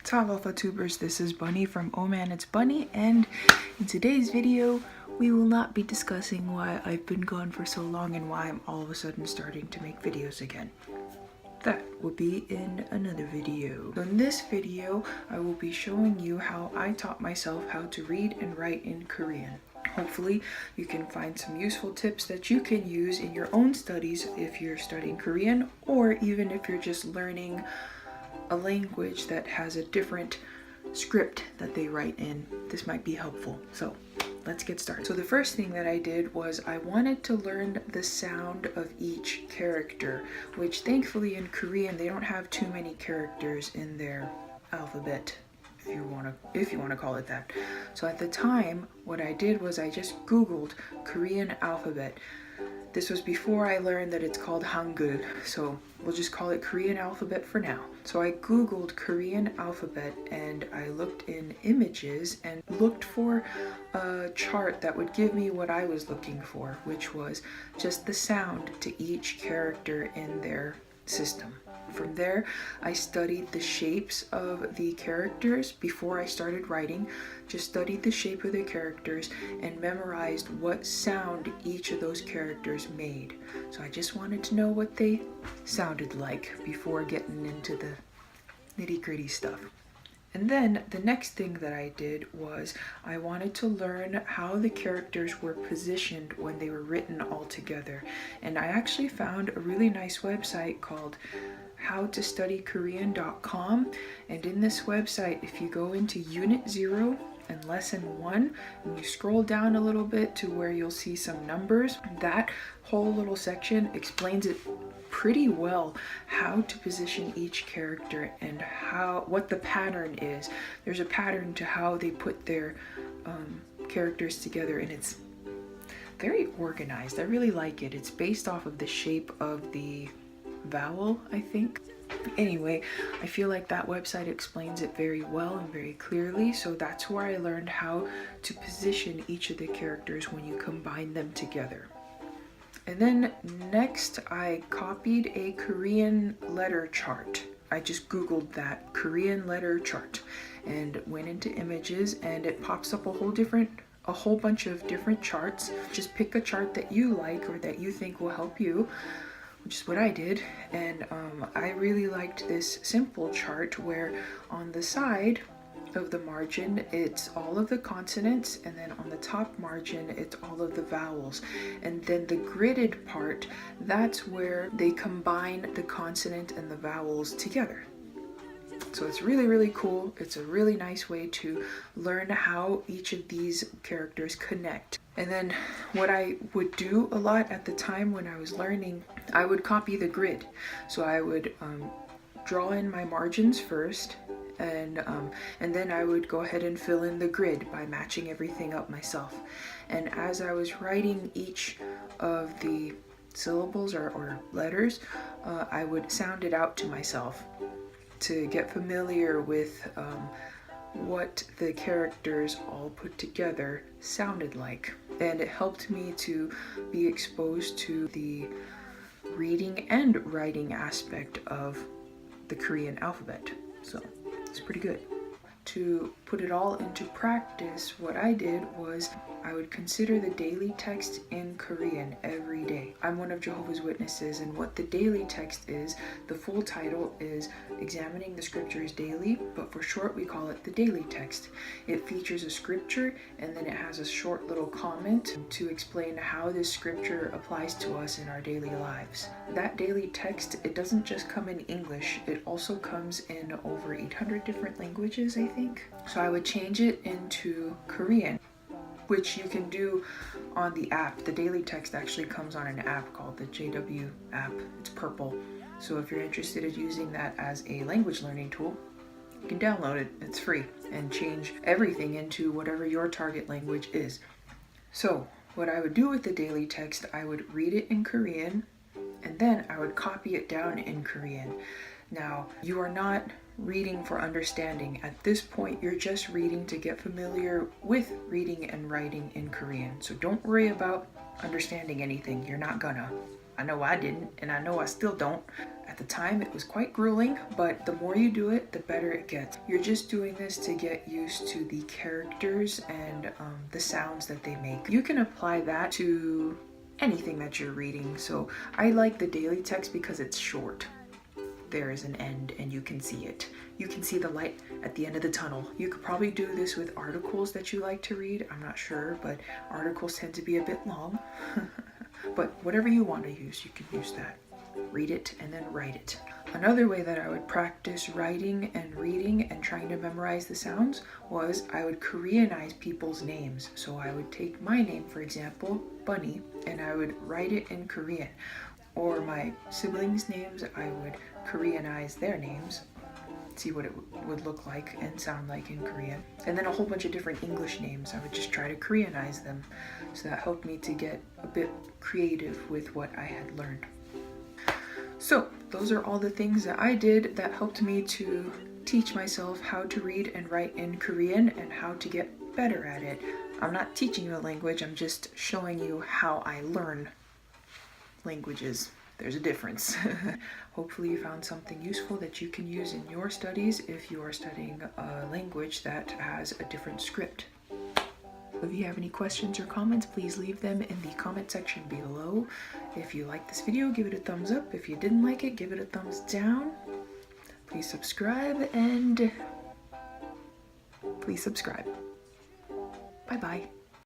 Talofa tubers, this is Bunny from OhManItsBunny, and in today's video we will not be discussing why I've been gone for so long and why I'm all of a sudden starting to make videos again. That will be in another video. So in this video I will be showing you how I taught myself how to read and write in Korean. Hopefully you can find some useful tips that you can use in your own studies if you're studying Korean, or even if you're just learning a language that has a different script that they write in. This might be helpful. So let's get started. So the first thing that I did was I wanted to learn the sound of each character, which thankfully in Korean they don't have too many characters in their alphabet, if you want to call it that. So at the time what I did was I just googled Korean alphabet. This was before I learned that it's called Hangul, so we'll just call it Korean alphabet for now. So I googled Korean alphabet and I looked in images and looked for a chart that would give me what I was looking for, which was just the sound to each character in their system. From there, I studied the shapes of the characters before I started writing, just studied the shape of the characters and memorized what sound each of those characters made. So I just wanted to know what they sounded like before getting into the nitty-gritty stuff. And then the next thing that I did was I wanted to learn how the characters were positioned when they were written all together. And I actually found a really nice website called howtostudykorean.com, and in this website, if you go into Unit 0 and Lesson 1 and you scroll down a little bit to where you'll see some numbers, that whole little section explains it pretty well, how to position each character and what the pattern is. There's a pattern to how they put their characters together, and it's very organized. I really like it. It's based off of the shape of the vowel, I think. Anyway, I feel like that website explains it very well and very clearly, so that's where I learned how to position each of the characters when you combine them together. And then next I copied a Korean letter chart. I just googled that, Korean letter chart, and went into images, and it pops up a whole bunch of different charts. Just pick a chart that you like or that you think will help you, which is what I did. And I really liked this simple chart where on the side of the margin it's all of the consonants, and then on the top margin it's all of the vowels, and then the gridded part, that's where they combine the consonant and the vowels together. So it's really cool. It's a really nice way to learn how each of these characters connect. And then what I would do a lot at the time when I was learning, I would copy the grid. So I would draw in my margins first, and then I would go ahead and fill in the grid by matching everything up myself. And as I was writing each of the syllables or letters, I would sound it out to myself to get familiar with what the characters all put together sounded like. And it helped me to be exposed to the reading and writing aspect of the Korean alphabet. So it's pretty good. To put it all into practice, what I did was I would consider the daily text in Korean every day. I'm one of Jehovah's Witnesses, and what the daily text is, the full title is Examining the Scriptures Daily, but for short we call it the daily text. It features a scripture, and then it has a short little comment to explain how this scripture applies to us in our daily lives. That daily text, it doesn't just come in English, it also comes in over 800 different languages, I think. So I would change it into Korean, which you can do on the app. The daily text actually comes on an app called the JW app. It's purple. So if you're interested in using that as a language learning tool, you can download it. It's free, and change everything into whatever your target language is. So what I would do with the daily text, I would read it in Korean, and then I would copy it down in Korean. Now, you are not reading for understanding. At this point, you're just reading to get familiar with reading and writing in Korean. So don't worry about understanding anything. You're not gonna. I know I didn't, and I know I still don't. At the time, it was quite grueling, but the more you do it, the better it gets. You're just doing this to get used to the characters and the sounds that they make. You can apply that to anything that you're reading. So I like the daily text because it's short. There is an end and you can see it. You can see the light at the end of the tunnel. You could probably do this with articles that you like to read. I'm not sure, but articles tend to be a bit long. But whatever you want to use, you can use that. Read it and then write it. Another way that I would practice writing and reading and trying to memorize the sounds was I would Koreanize people's names. So I would take my name, for example, Bunny, and I would write it in Korean. Or my siblings' names, I would Koreanize their names, see what it would look like and sound like in Korean. And then a whole bunch of different English names. I would just try to Koreanize them. So that helped me to get a bit creative with what I had learned. So those are all the things that I did that helped me to teach myself how to read and write in Korean and how to get better at it. I'm not teaching you a language, I'm just showing you how I learn languages. There's a difference. Hopefully you found something useful that you can use in your studies if you are studying a language that has a different script. If you have any questions or comments, please leave them in the comment section below. If you liked this video, give it a thumbs up. If you didn't like it, give it a thumbs down. Please subscribe and please subscribe. Bye-bye.